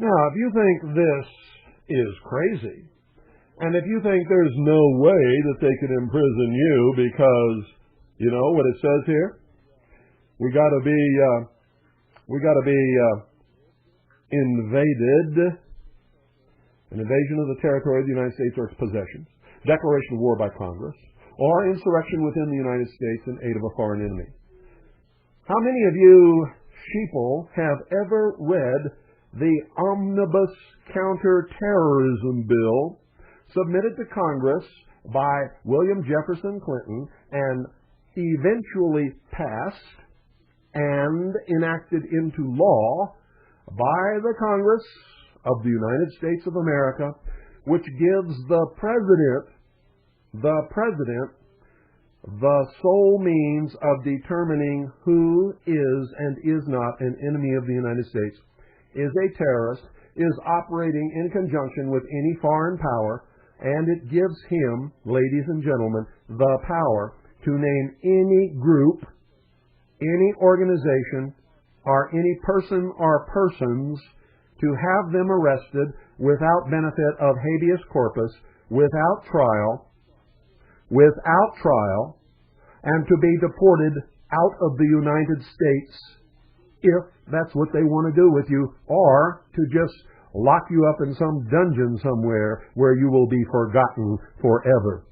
Now, if you think this is crazy, and if you think there's no way that they could imprison you because, you know what it says here? We got to be invaded, an invasion of the territory of the United States or its possessions, declaration of war by Congress, or insurrection within the United States in aid of a foreign enemy. How many of you sheeple have ever read the Omnibus Counterterrorism Bill submitted to Congress by William Jefferson Clinton and eventually passed and enacted into law by the Congress of the United States of America, which gives the President the sole means of determining who is and is not an enemy of the United States, is a terrorist, is operating in conjunction with any foreign power, and it gives him, ladies and gentlemen, the power to name any group, any organization, or any person or persons, to have them arrested without benefit of habeas corpus, without trial, and to be deported out of the United States if that's what they want to do with you, or to just lock you up in some dungeon somewhere where you will be forgotten forever.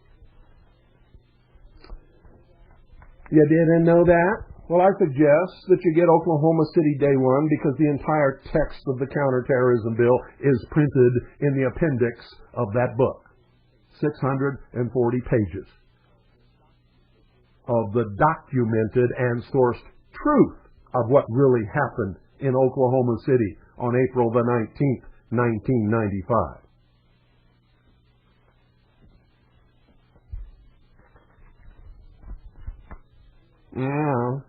You didn't know that? Well, I suggest that you get Oklahoma City Day One, because the entire text of the counterterrorism bill is printed in the appendix of that book. 640 pages of the documented and sourced truth of what really happened in Oklahoma City on April the 19th, 1995. Oh,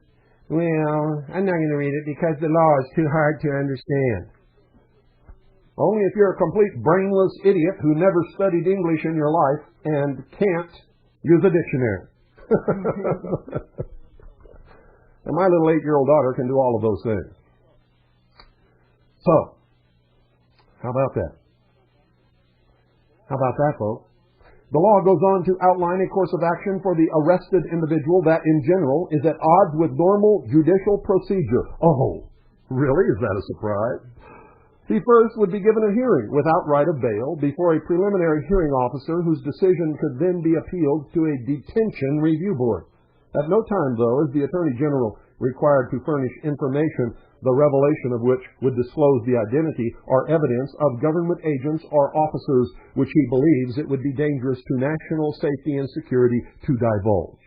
well, I'm not going to read it because the law is too hard to understand. Only if you're a complete brainless idiot who never studied English in your life and can't use a dictionary. And my little 8-year-old daughter can do all of those things. So, how about that? How about that, folks? The law goes on to outline a course of action for the arrested individual that, in general, is at odds with normal judicial procedure. Oh, really? Is that a surprise? He first would be given a hearing without right of bail before a preliminary hearing officer whose decision could then be appealed to a detention review board. At no time, though, is the Attorney General required to furnish information, the revelation of which would disclose the identity or evidence of government agents or officers which he believes it would be dangerous to national safety and security to divulge.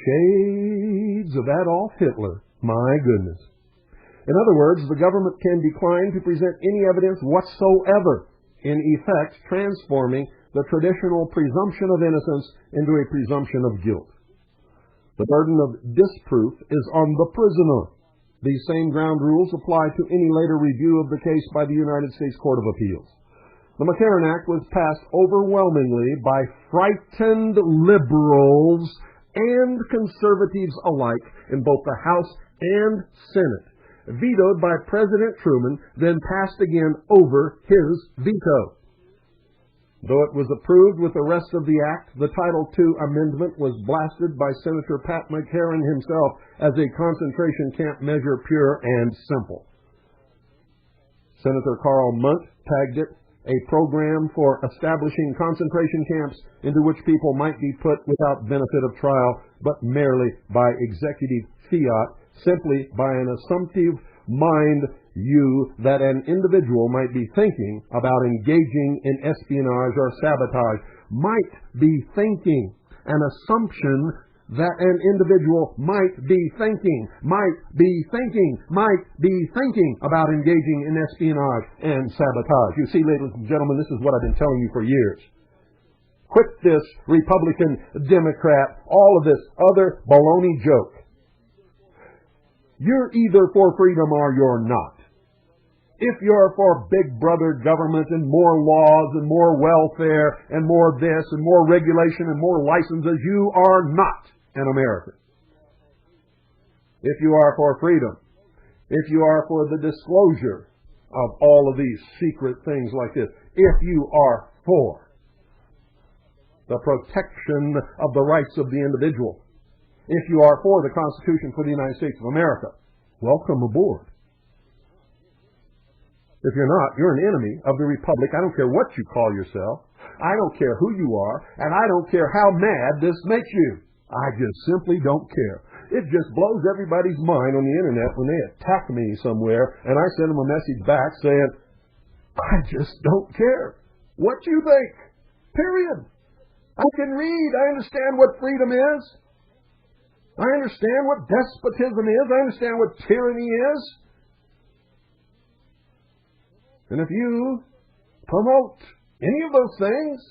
Shades of Adolf Hitler, my goodness. In other words, the government can decline to present any evidence whatsoever, in effect transforming the traditional presumption of innocence into a presumption of guilt. The burden of disproof is on the prisoner. These same ground rules apply to any later review of the case by the United States Court of Appeals. The McCarran Act was passed overwhelmingly by frightened liberals and conservatives alike in both the House and Senate, vetoed by President Truman, then passed again over his veto. Though it was approved with the rest of the act, the Title II amendment was blasted by Senator Pat McCarran himself as a concentration camp measure pure and simple. Senator Carl Munt tagged it a program for establishing concentration camps into which people might be put without benefit of trial, but merely by executive fiat, simply by an assumptive mind that an individual might be thinking about engaging in espionage or sabotage, might be thinking, an assumption that an individual might be thinking about engaging in espionage and sabotage. You see, ladies and gentlemen, this is what I've been telling you for years. Quit this Republican, Democrat, all of this other baloney joke. You're either for freedom or you're not. If you're for big brother government and more laws and more welfare and more this and more regulation and more licenses, you are not an American. If you are for freedom, if you are for the disclosure of all of these secret things like this, if you are for the protection of the rights of the individual, if you are for the Constitution for the United States of America, welcome aboard. If you're not, you're an enemy of the Republic. I don't care what you call yourself. I don't care who you are, and I don't care how mad this makes you. I just simply don't care. It just blows everybody's mind on the internet when they attack me somewhere, and I send them a message back saying, I just don't care what you think. Period. I can read. I understand what freedom is. I understand what despotism is. I understand what tyranny is. And if you promote any of those things,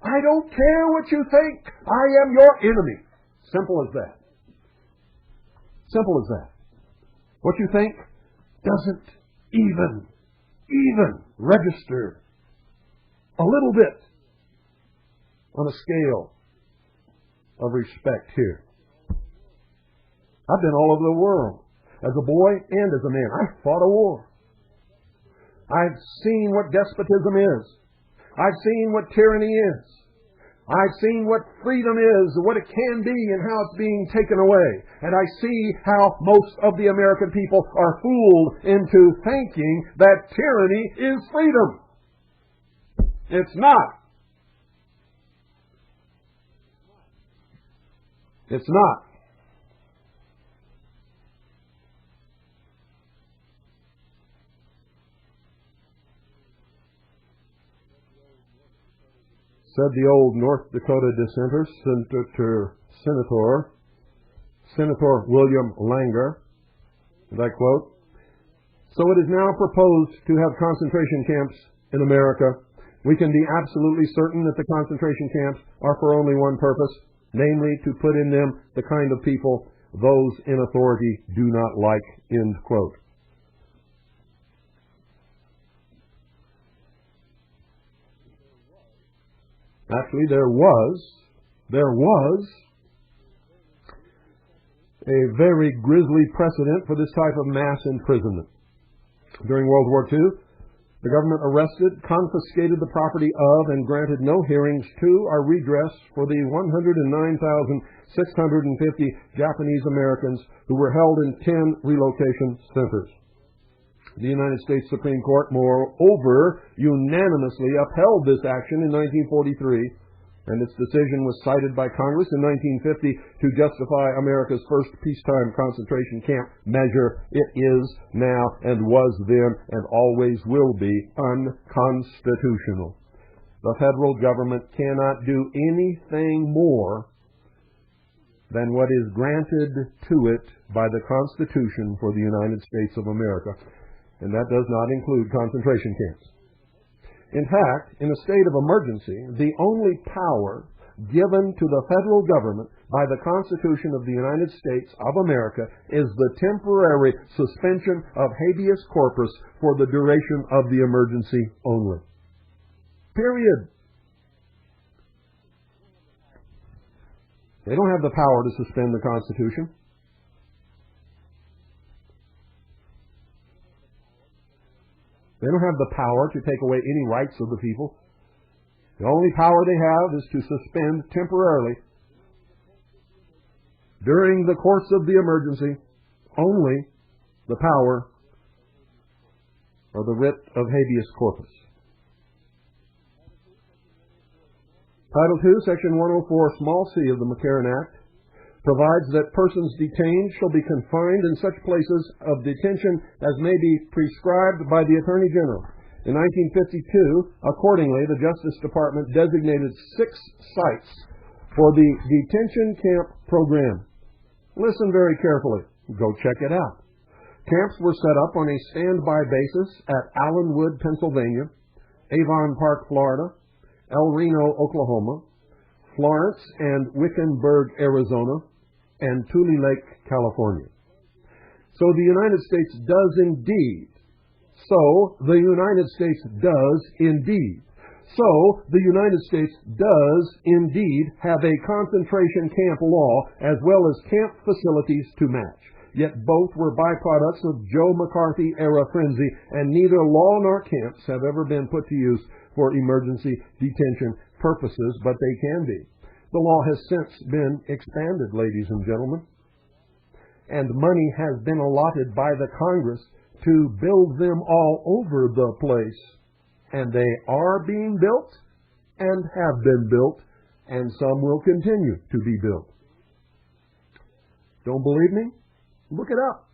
I don't care what you think. I am your enemy. Simple as that. Simple as that. What you think doesn't even register a little bit on a scale of respect here. I've been all over the world as a boy and as a man. I fought a war. I've seen what despotism is. I've seen what tyranny is. I've seen what freedom is, what it can be, and how it's being taken away. And I see how most of the American people are fooled into thinking that tyranny is freedom. It's not. It's not. Said the old North Dakota dissenter, Senator William Langer, and I quote, "So it is now proposed to have concentration camps in America. We can be absolutely certain that the concentration camps are for only one purpose, namely to put in them the kind of people those in authority do not like," end quote. Actually, there was a very grisly precedent for this type of mass imprisonment. During World War II, the government arrested, confiscated the property of, and granted no hearings to or redress for the 109,650 Japanese Americans who were held in 10 relocation centers. The United States Supreme Court, moreover, unanimously upheld this action in 1943, and its decision was cited by Congress in 1950 to justify America's first peacetime concentration camp measure. It is now and was then and always will be unconstitutional. The federal government cannot do anything more than what is granted to it by the Constitution for the United States of America. And that does not include concentration camps. In fact, in a state of emergency, the only power given to the federal government by the Constitution of the United States of America is the temporary suspension of habeas corpus for the duration of the emergency only. Period. They don't have the power to suspend the Constitution. They don't have the power to take away any rights of the people. The only power they have is to suspend temporarily, during the course of the emergency, only the power or the writ of habeas corpus. Title II, Section 104, small c of the McCarran Act provides that persons detained shall be confined in such places of detention as may be prescribed by the Attorney General. In 1952, accordingly, the Justice Department designated 6 sites for the detention camp program. Listen very carefully. Go check it out. Camps were set up on a standby basis at Allenwood, Pennsylvania, Avon Park, Florida, El Reno, Oklahoma, Florence and Wickenburg, Arizona, and Tule Lake, California. So the United States does indeed. So the United States does indeed. So the United States does indeed have a concentration camp law as well as camp facilities to match. yet both were byproducts of Joe McCarthy-era frenzy, and neither law nor camps have ever been put to use for emergency detention purposes, but they can be. The law has since been expanded, ladies and gentlemen, and money has been allotted by the Congress to build them all over the place. And they are being built and have been built, and some will continue to be built. Don't believe me? Look it up.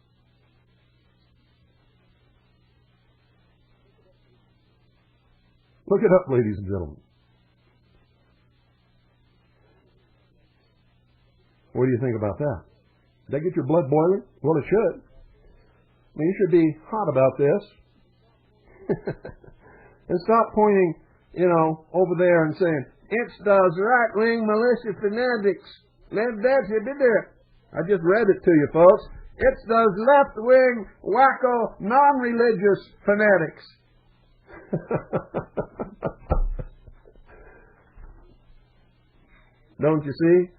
Look it up, ladies and gentlemen. What do you think about that? Did that get your blood boiling? Well, it should. I mean, you should be hot about this. And stop pointing, over there and saying, it's those right-wing militia fanatics. That's it. I just read it to you, folks. It's those left-wing, wacko, non-religious fanatics. Don't you see?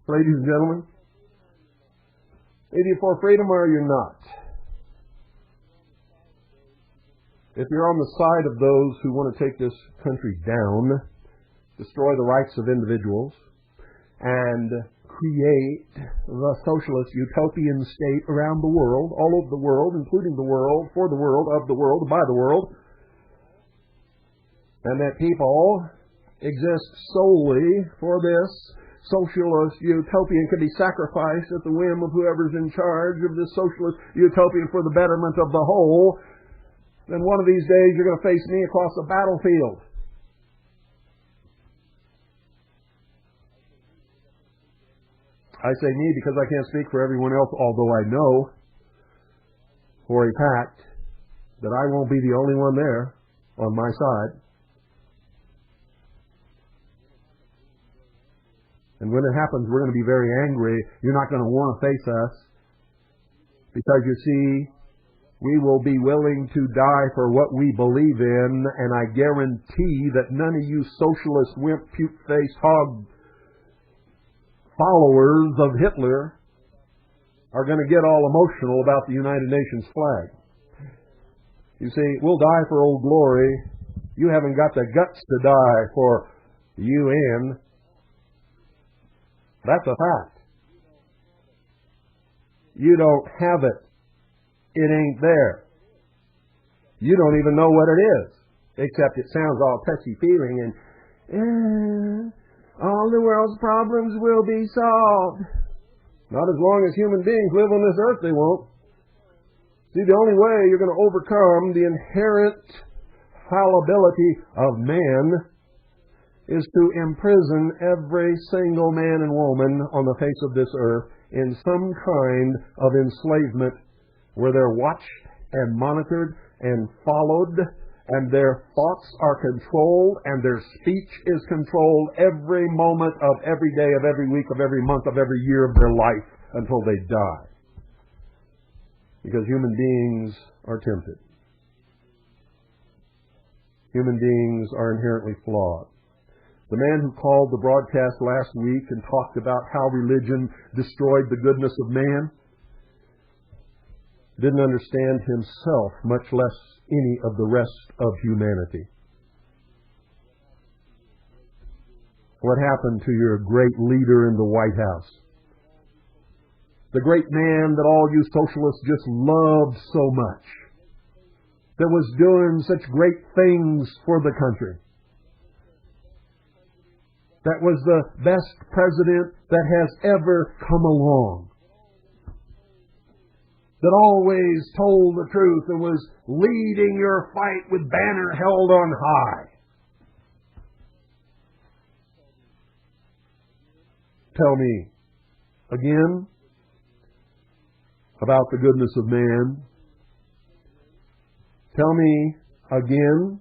Ladies and gentlemen, either you're for freedom or you're not. If you're on the side of those who want to take this country down, destroy the rights of individuals, and create the socialist utopian state around the world, all over the world, including the world, for the world, of the world, by the world, and that people exist solely for this socialist utopian, can be sacrificed at the whim of whoever's in charge of this socialist utopian for the betterment of the whole, then one of these days you're going to face me across the battlefield. I say me because I can't speak for everyone else, although I know for a fact that I won't be the only one there on my side. And when it happens, we're going to be very angry. You're not going to want to face us. Because you see, we will be willing to die for what we believe in, and I guarantee that none of you socialist, wimp, puke-faced, hog followers of Hitler are going to get all emotional about the United Nations flag. You see, we'll die for Old Glory. You haven't got the guts to die for the UN. That's a fact. You don't have it. It ain't there. You don't even know what it is, except it sounds all touchy-feeling and all the world's problems will be solved. Not as long as human beings live on this earth, they won't. See, the only way you're going to overcome the inherent fallibility of man is to imprison every single man and woman on the face of this earth in some kind of enslavement where they're watched and monitored and followed, and their thoughts are controlled, and their speech is controlled every moment of every day, of every week, of every month, of every year of their life until they die. Because human beings are tempted. Human beings are inherently flawed. The man who called the broadcast last week and talked about how religion destroyed the goodness of man didn't understand himself, much less any of the rest of humanity. What happened to your great leader in the White House? The great man that all you socialists just loved so much, that was doing such great things for the country, that was the best president that has ever come along, that always told the truth and was leading your fight with banner held on high. Tell me again about the goodness of man. Tell me again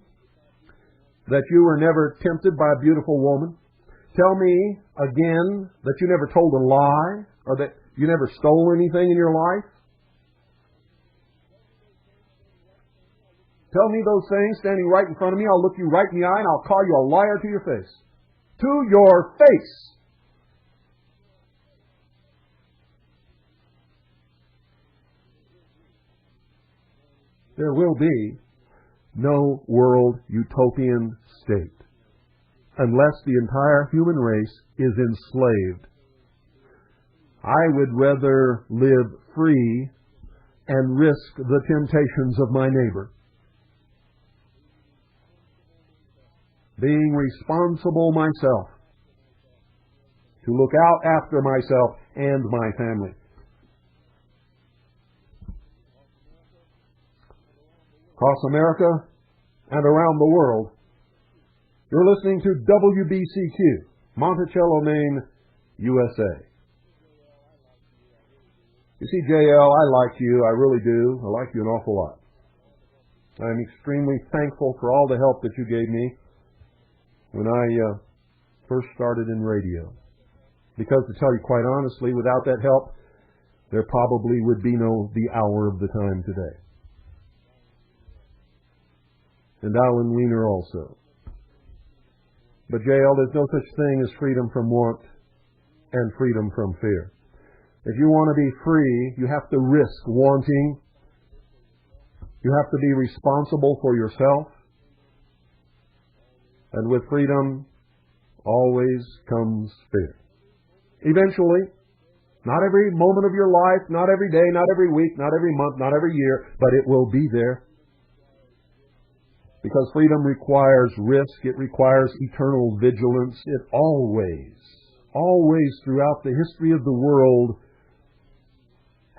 that you were never tempted by a beautiful woman. Tell me again that you never told a lie, or that you never stole anything in your life. Tell me those things standing right in front of me. I'll look you right in the eye and I'll call you a liar to your face. To your face. there will be no world utopian state unless the entire human race is enslaved. I would rather live free and risk the temptations of my neighbor, being responsible myself, to look out after myself and my family. Across America and around the world, you're listening to WBCQ, Monticello, Maine, USA. You see, JL, I like you. I really do. I like you an awful lot. I'm extremely thankful for all the help that you gave me when I first started in radio. Because to tell you quite honestly, without that help, there probably would be no The Hour of the Time today. And Alan Weiner also. But JL, there's no such thing as freedom from want and freedom from fear. If you want to be free, you have to risk wanting. You have to be responsible for yourself. And with freedom always comes fear. Eventually, not every moment of your life, not every day, not every week, not every month, not every year, but it will be there. Because freedom requires risk, it requires eternal vigilance. It always throughout the history of the world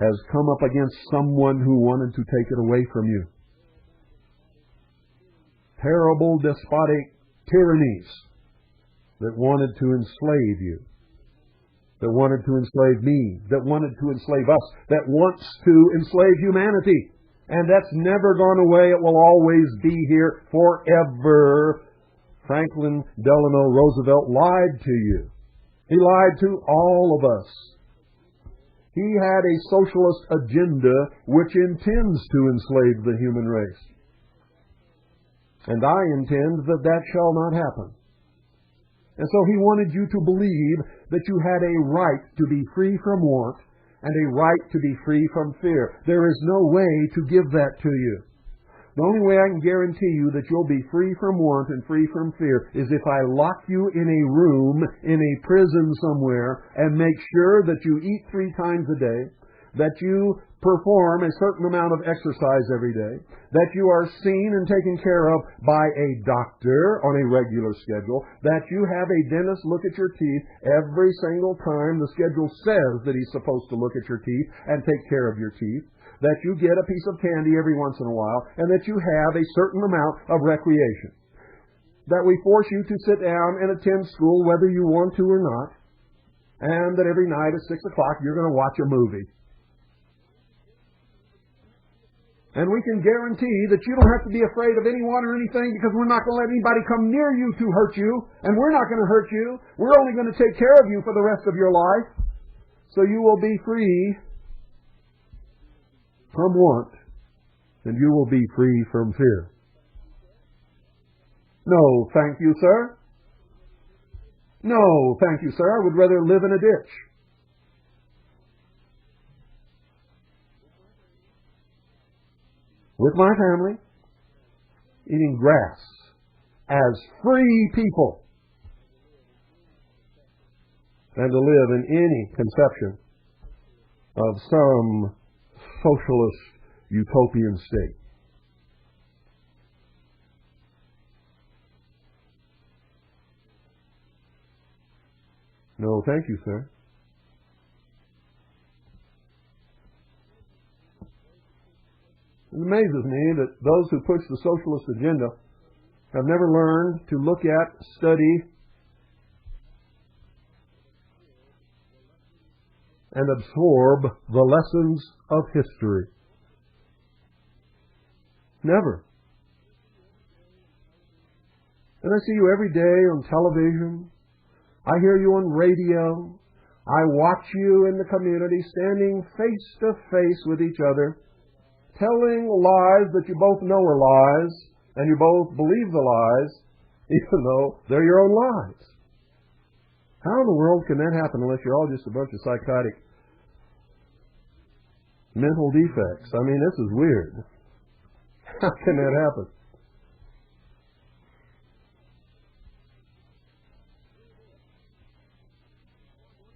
has come up against someone who wanted to take it away from you. Terrible despotic tyrannies that wanted to enslave you, that wanted to enslave me, that wanted to enslave us, that wants to enslave humanity. And that's never gone away. It will always be here forever. Franklin Delano Roosevelt lied to you. He lied to all of us. He had a socialist agenda which intends to enslave the human race. And I intend that that shall not happen. And so he wanted you to believe that you had a right to be free from want and a right to be free from fear. There is no way to give that to you. The only way I can guarantee you that you'll be free from want and free from fear is if I lock you in a room, in a prison somewhere, and make sure that you eat 3 times a day, that you perform a certain amount of exercise every day, that you are seen and taken care of by a doctor on a regular schedule, that you have a dentist look at your teeth every single time the schedule says that he's supposed to look at your teeth and take care of your teeth, that you get a piece of candy every once in a while, and that you have a certain amount of recreation. That we force you to sit down and attend school whether you want to or not, and that every night at 6 o'clock you're going to watch a movie. And we can guarantee that you don't have to be afraid of anyone or anything, because we're not going to let anybody come near you to hurt you, and we're not going to hurt you. We're only going to take care of you for the rest of your life. So you will be free from want, and you will be free from fear. No, thank you, sir. No, thank you, sir. I would rather live in a ditch. With my family, eating grass as free people, than to live in any conception of some socialist utopian state. No, thank you, sir. It amazes me that those who push the socialist agenda have never learned to look at, study, and absorb the lessons of history. Never. And I see you every day on television. I hear you on radio. I watch you in the community standing face to face with each other, telling lies that you both know are lies, and you both believe the lies, even though they're your own lies. How in the world can that happen unless you're all just a bunch of psychotic mental defects? I mean, this is weird. How can that happen?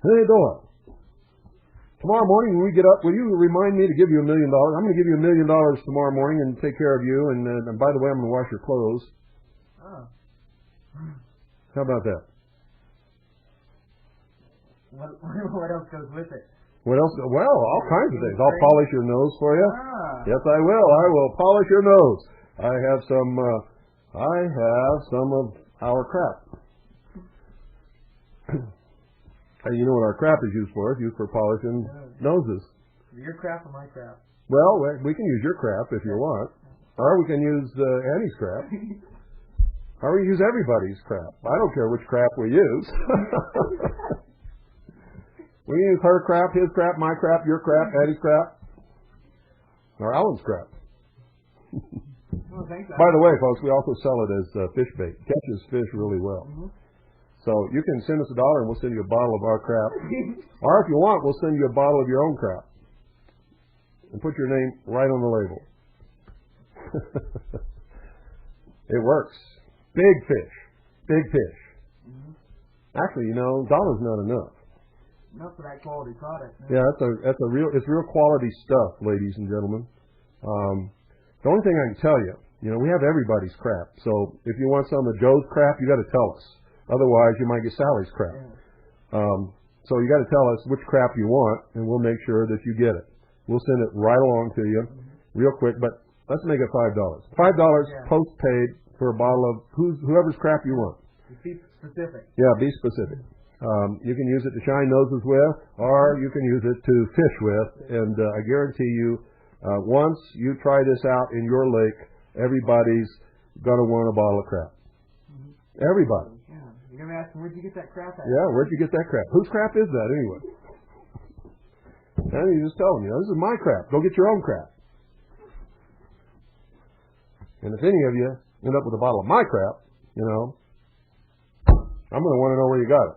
Hey, Doyle. Tomorrow morning when we get up, will you remind me to give you $1 million? I'm going to give you $1 million tomorrow morning and take care of you. And by the way, I'm going to wash your clothes. Oh. How about that? What else goes with it? What else? Well, all kinds of things. I'll polish your nose for you. Ah. Yes, I will. I will polish your nose. I have some of our crap. You know what our crap is used for? It's used for polishing noses. Your crap or my crap? Well, we can use your crap if you want. Or we can use Annie's crap. Or we use everybody's crap. I don't care which crap we use. We can use her crap, his crap, my crap, your crap, Annie's crap. Or Alan's crap. Well, thanks, By the way, folks, we also sell it as fish bait. Catches fish really well. Mm-hmm. So you can send us $1 and we'll send you a bottle of our crap. Or if you want, we'll send you a bottle of your own crap. And put your name right on the label. It works. Big fish. Big fish. Mm-hmm. Actually, $1's not enough. Not for that quality product. No. Yeah, it's real quality stuff, ladies and gentlemen. The only thing I can tell you, we have everybody's crap. So if you want some of Joe's crap, you got to tell us. Otherwise, you might get Sally's crap. Yeah. So you got to tell us which crap you want, and we'll make sure that you get it. We'll send it right along to you, real quick. But let's make it $5. $5 post-paid for a bottle of whoever's crap you want. Be specific. Yeah, be specific. You can use it to shine noses with, or you can use it to fish with. And I guarantee you, once you try this out in your lake, everybody's going to want a bottle of crap. Everybody. Yeah. You're going to ask them, where'd you get that crap at? Yeah, where'd you get that crap? Whose crap is that anyway? And you just tell them, this is my crap. Go get your own crap. And if any of you end up with a bottle of my crap, I'm going to want to know where you got it.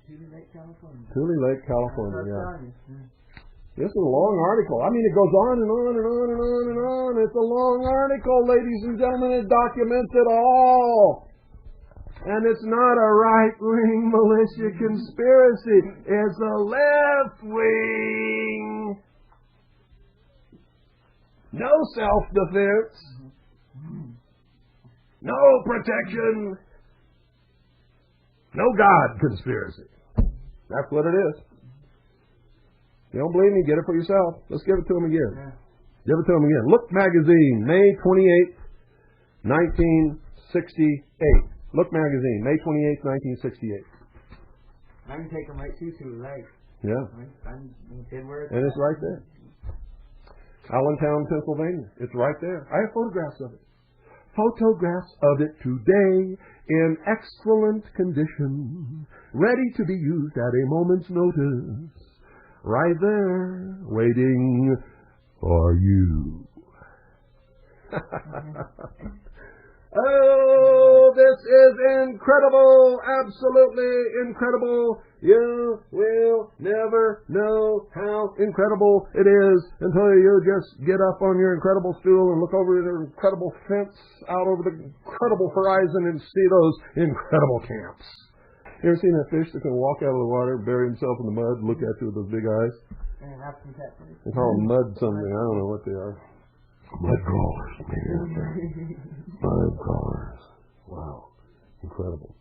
Tule Lake, California. Tule Lake, California, yeah. Mm. This is a long article. I mean, it goes on and on and on and on and on. It's a long article, ladies and gentlemen. It documents it all. And it's not a right-wing militia conspiracy. It's a left-wing. No self-defense. No protection. No God conspiracy. That's what it is. You don't believe me? Get it for yourself. Let's give it to them again. Yeah. Give it to them again. Look magazine, May 28th, 1968. Look magazine, May 28th, 1968. I can take them right to Tule Lake. Yeah. And it's right there. Allentown, Pennsylvania. It's right there. I have photographs of it. Photographs of it today in excellent condition, ready to be used at a moment's notice. Right there, waiting for you. Oh, this is incredible, absolutely incredible. You will never know how incredible it is until you just get up on your incredible stool and look over the incredible fence out over the incredible horizon and see those incredible camps. You ever seen that fish that can walk out of the water, bury himself in the mud, look at you with those big eyes? And have some catfish. They call them mud something. I don't know what they are. Mud crawlers. Mud crawlers. Wow. Incredible.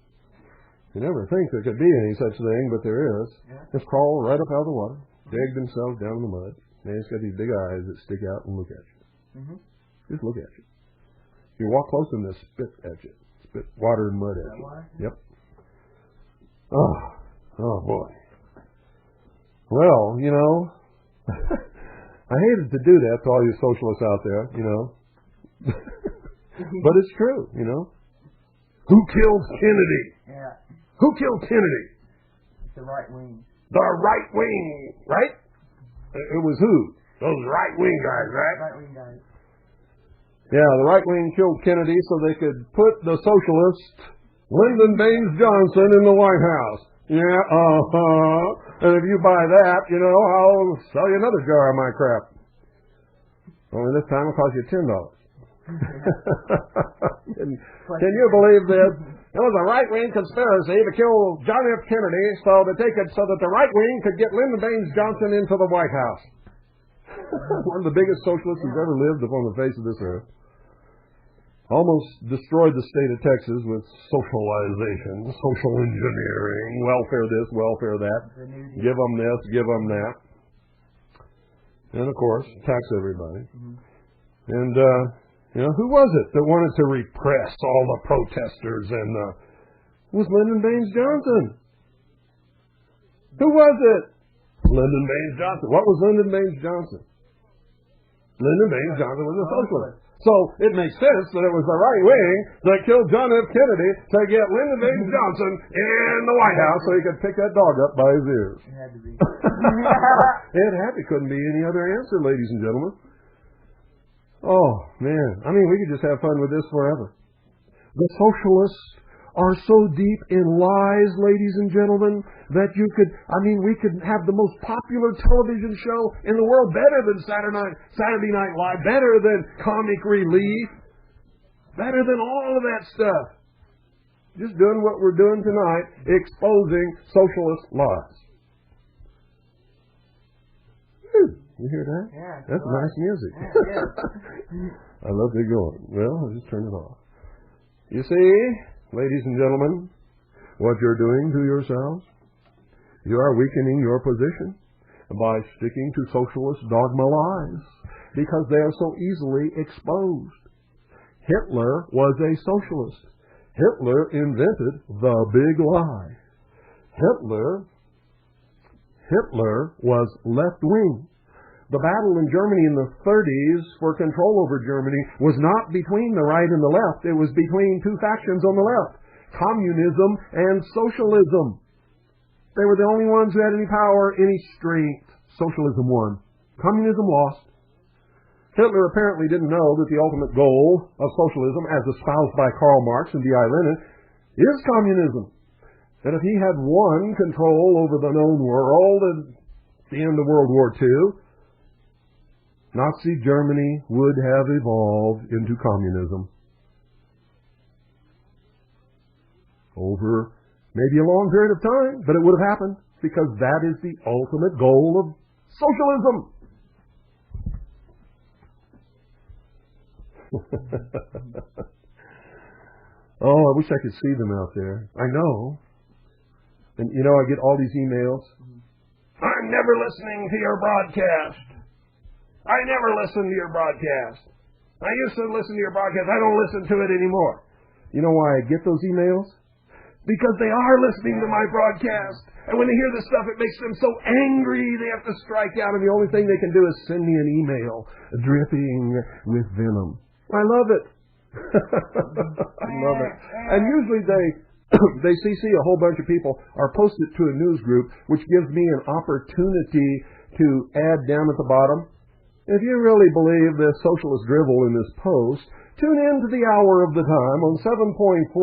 You never think there could be any such thing, but there is. Yeah. Just crawl right up out of the water, dig themselves down in the mud. And it's got these big eyes that stick out and look at you. Mm-hmm. Just look at you. You walk close and they'll spit at you. Spit water and mud at you. Water? Yep. Oh boy. Well, I hated to do that to all you socialists out there, But it's true, Who killed Kennedy? Yeah. Who killed Kennedy? It's the right wing. The right wing, right? It was who? Those right wing guys, right? Right wing guys. Yeah, the right wing killed Kennedy so they could put the socialist Lyndon Baines Johnson in the White House. Yeah, And if you buy that, I'll sell you another jar of my crap. Only this time it'll cost you $10. Can you believe this? It was a right-wing conspiracy to kill John F. Kennedy so that the right wing could get Lyndon Baines Johnson into the White House. One of the biggest socialists who's ever lived upon the face of this earth. Almost destroyed the state of Texas with socialization, social engineering, welfare this, welfare that. Give them this, give them that. And, of course, tax everybody. And, who was it that wanted to repress all the protesters? And it was Lyndon Baines Johnson. Who was it? Lyndon Baines Johnson. What was Lyndon Baines Johnson? Lyndon Baines Johnson was a socialist. So it makes sense that it was the right wing that killed John F. Kennedy to get Lyndon Baines Johnson in the White House so he could pick that dog up by his ears. It had to be. It couldn't be any other answer, ladies and gentlemen. Oh, man. I mean, we could just have fun with this forever. The socialists are so deep in lies, ladies and gentlemen, that we could have the most popular television show in the world, better than Saturday Night Live, better than Comic Relief, better than all of that stuff. Just doing what we're doing tonight, exposing socialist lies. You hear that? Yeah, that's nice music. I love it going. Well, I'll just turn it off. You see, ladies and gentlemen, what you're doing to yourselves, you are weakening your position by sticking to socialist dogma lies because they are so easily exposed. Hitler was a socialist. Hitler invented the big lie. Hitler was left-wing. The battle in Germany in the 30s for control over Germany was not between the right and the left. It was between two factions on the left, communism and socialism. They were the only ones who had any power, any strength. Socialism won. Communism lost. Hitler apparently didn't know that the ultimate goal of socialism, as espoused by Karl Marx and D.I. Lenin, is communism. That if he had won control over the known world at the end of World War II, Nazi Germany would have evolved into communism. Over maybe a long period of time, but it would have happened because that is the ultimate goal of socialism. Oh, I wish I could see them out there. I know. And I get all these emails. I'm never listening to your broadcast. I never listen to your broadcast. I used to listen to your broadcast. I don't listen to it anymore. You know why I get those emails? Because they are listening to my broadcast. And when they hear this stuff, it makes them so angry they have to strike out. And the only thing they can do is send me an email dripping with venom. I love it. I love it. And usually they CC a whole bunch of people or post it to a news group, which gives me an opportunity to add down at the bottom. If you really believe this socialist drivel in this post, tune in to the hour of the time on 7.415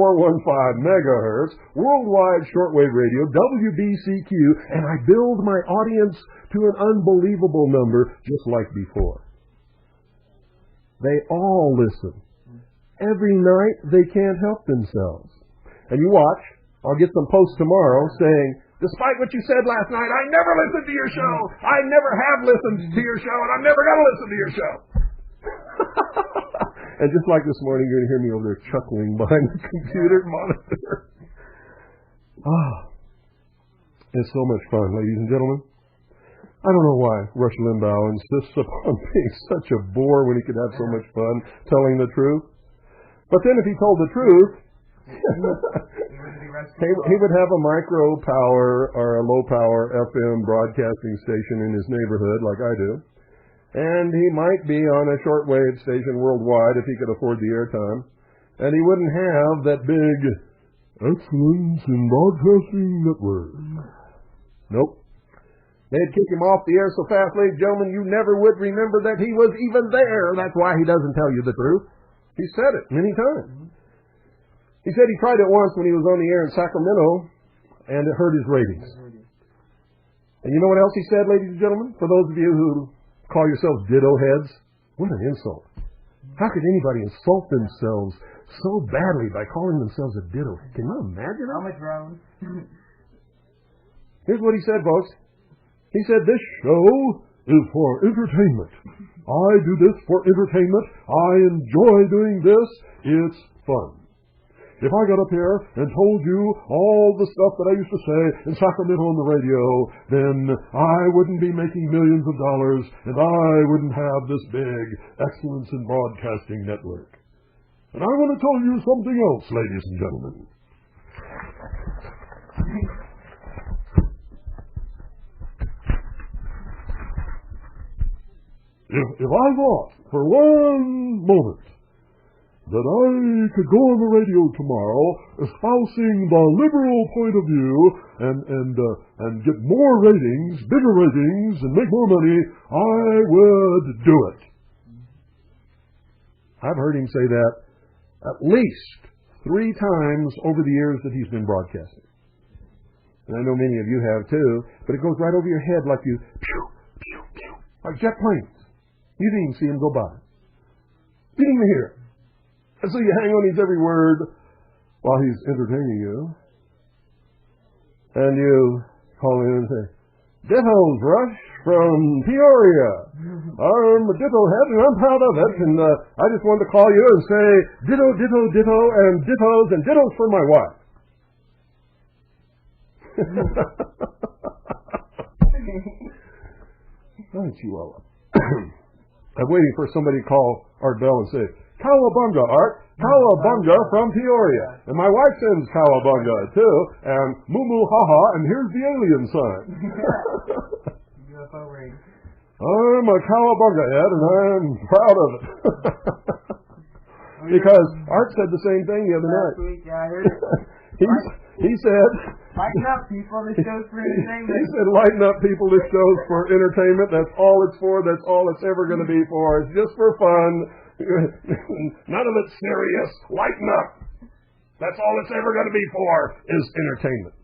megahertz, worldwide shortwave radio, WBCQ, and I build my audience to an unbelievable number just like before. They all listen. Every night they can't help themselves. And you watch, I'll get some posts tomorrow saying, despite what you said last night, I never listened to your show. I never have listened to your show, and I'm never going to listen to your show. And just like this morning, you're going to hear me over there chuckling behind the computer monitor. It's so much fun, ladies and gentlemen. I don't know why Rush Limbaugh insists upon being such a bore when he could have so much fun telling the truth. But then if he told the truth, he would have a micro power or a low power FM broadcasting station in his neighborhood like I do. And he might be on a shortwave station worldwide if he could afford the airtime. And he wouldn't have that big Excellence in Broadcasting Network. Nope. They'd kick him off the air so fast, ladies and gentlemen, you never would remember that he was even there. That's why he doesn't tell you the truth. He said it many times. He said he tried it once when he was on the air in Sacramento, and it hurt his ratings. And you know what else he said, ladies and gentlemen? For those of you who call yourselves ditto heads, what an insult. How could anybody insult themselves so badly by calling themselves a ditto? Can you imagine that? I'm a drone. Here's what he said, folks. He said, this show is for entertainment. I do this for entertainment. I enjoy doing this. It's fun. If I got up here and told you all the stuff that I used to say in Sacramento on the radio, then I wouldn't be making millions of dollars, and I wouldn't have this big Excellence in Broadcasting network. And I want to tell you something else, ladies and gentlemen. If I thought for one moment that I could go on the radio tomorrow espousing the liberal point of view and get more ratings, bigger ratings, and make more money, I would do it. I've heard him say that at least 3 times over the years that he's been broadcasting. And I know many of you have too, but it goes right over your head like you, pew, pew, pew, like jet planes. You didn't even see him go by. You didn't even hear it. And so you hang on his every word while he's entertaining you. And you call in and say, Ditto's Rush from Peoria. I'm a ditto head and I'm proud of it. And I just wanted to call you and say ditto, ditto, ditto, and dittos for my wife. Thank you, Ella. I'm waiting for somebody to call Art Bell and say, Cowabunga, Art. Cowabunga from Peoria. And my wife sends Cowabunga, too. And moo moo ha ha, and here's the alien sign. UFO ring. I'm a Cowabunga head, and I'm proud of it. Because Art said the same thing the other night. Yeah, I heard it. He said... Lighten up, people. This show's for entertainment. He said, lighten up, people. This show's for entertainment. That's all it's for. That's all it's ever going to be for. It's just for fun. None of it's serious. Lighten up. That's all it's ever going to be for is entertainment.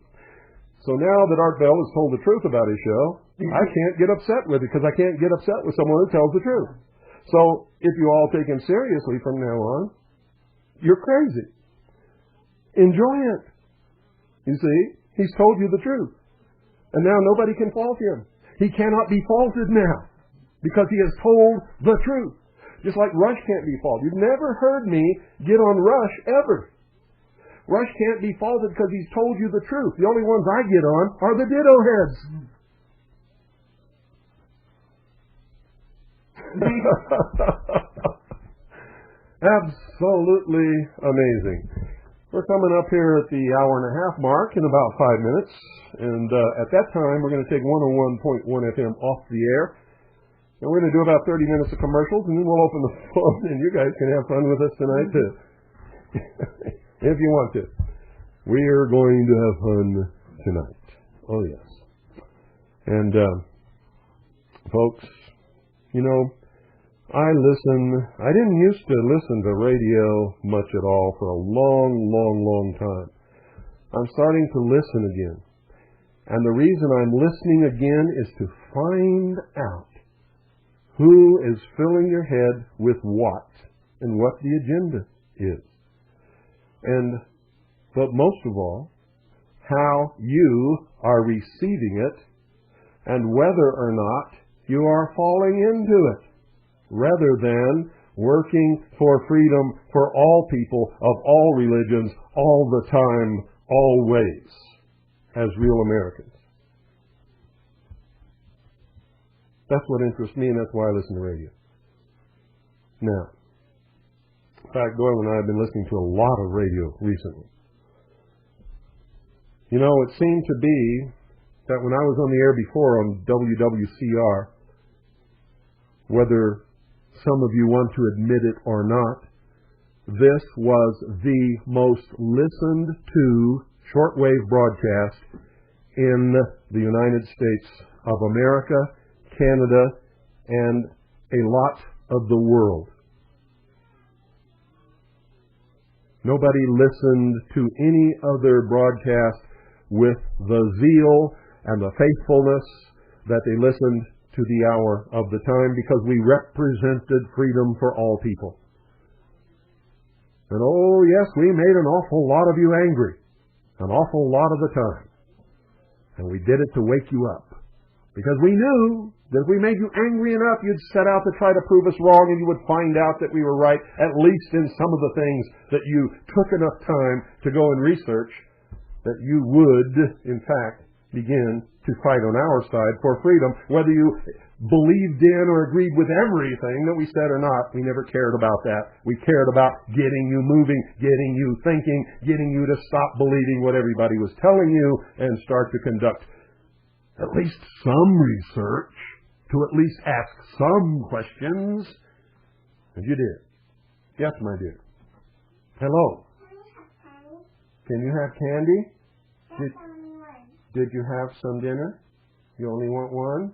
So now that Art Bell has told the truth about his show, I can't get upset with it because I can't get upset with someone who tells the truth. So if you all take him seriously from now on, you're crazy. Enjoy it. You see, he's told you the truth. And now nobody can fault him. He cannot be faulted now because he has told the truth. Just like Rush can't be faulted. You've never heard me get on Rush ever. Rush can't be faulted because he's told you the truth. The only ones I get on are the ditto heads. Absolutely amazing. We're coming up here at the hour and a half mark in about 5 minutes. And at that time, we're going to take 101.1 FM off the air. And we're going to do about 30 minutes of commercials, and then we'll open the phone, and you guys can have fun with us tonight, too. If you want to. We are going to have fun tonight. Oh, yes. And, folks, you know, I didn't used to listen to radio much at all for a long time. I'm starting to listen again. And the reason I'm listening again is to find out who is filling your head with what and what the agenda is. But most of all, how you are receiving it and whether or not you are falling into it, rather than working for freedom for all people of all religions, all the time, always, as real Americans. That's what interests me, and that's why I listen to radio. Now, in fact, Doyle and I have been listening to a lot of radio recently. You know, it seemed to be that when I was on the air before on WWCR, whether some of you want to admit it or not, this was the most listened to shortwave broadcast in the United States of America, Canada, and a lot of the world. Nobody listened to any other broadcast with the zeal and the faithfulness that they listened to the hour of the time, because we represented freedom for all people. And oh yes, we made an awful lot of you angry, an awful lot of the time. And we did it to wake you up, because we knew that if we made you angry enough, you'd set out to try to prove us wrong, and you would find out that we were right, at least in some of the things that you took enough time to go and research, that you would, in fact, begin to fight on our side for freedom. Whether you believed in or agreed with everything that we said or not, we never cared about that. We cared about getting you moving, getting you thinking, getting you to stop believing what everybody was telling you and start to conduct at least some research, to at least ask some questions. And you did. Yes, my dear. Hello. Can you have candy? Did you have some dinner? You only want one?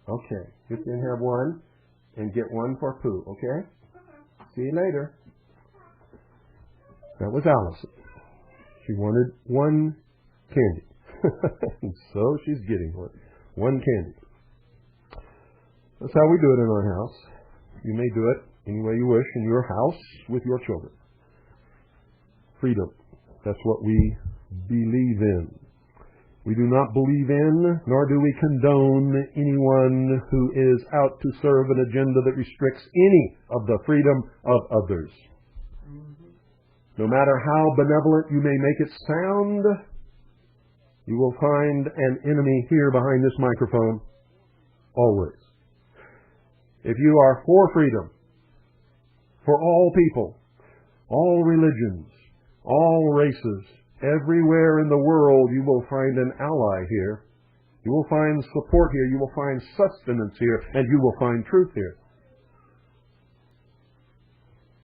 Okay. You can have one and get one for Pooh, okay? See you later. That was Allison. She wanted one candy. And so she's getting one candy. That's how we do it in our house. You may do it any way you wish in your house with your children. Freedom. That's what we believe in. We do not believe in, nor do we condone anyone who is out to serve an agenda that restricts any of the freedom of others. No matter how benevolent you may make it sound, you will find an enemy here behind this microphone, always. If you are for freedom, for all people, all religions, all races, everywhere in the world, you will find an ally here. You will find support here. You will find sustenance here. And you will find truth here.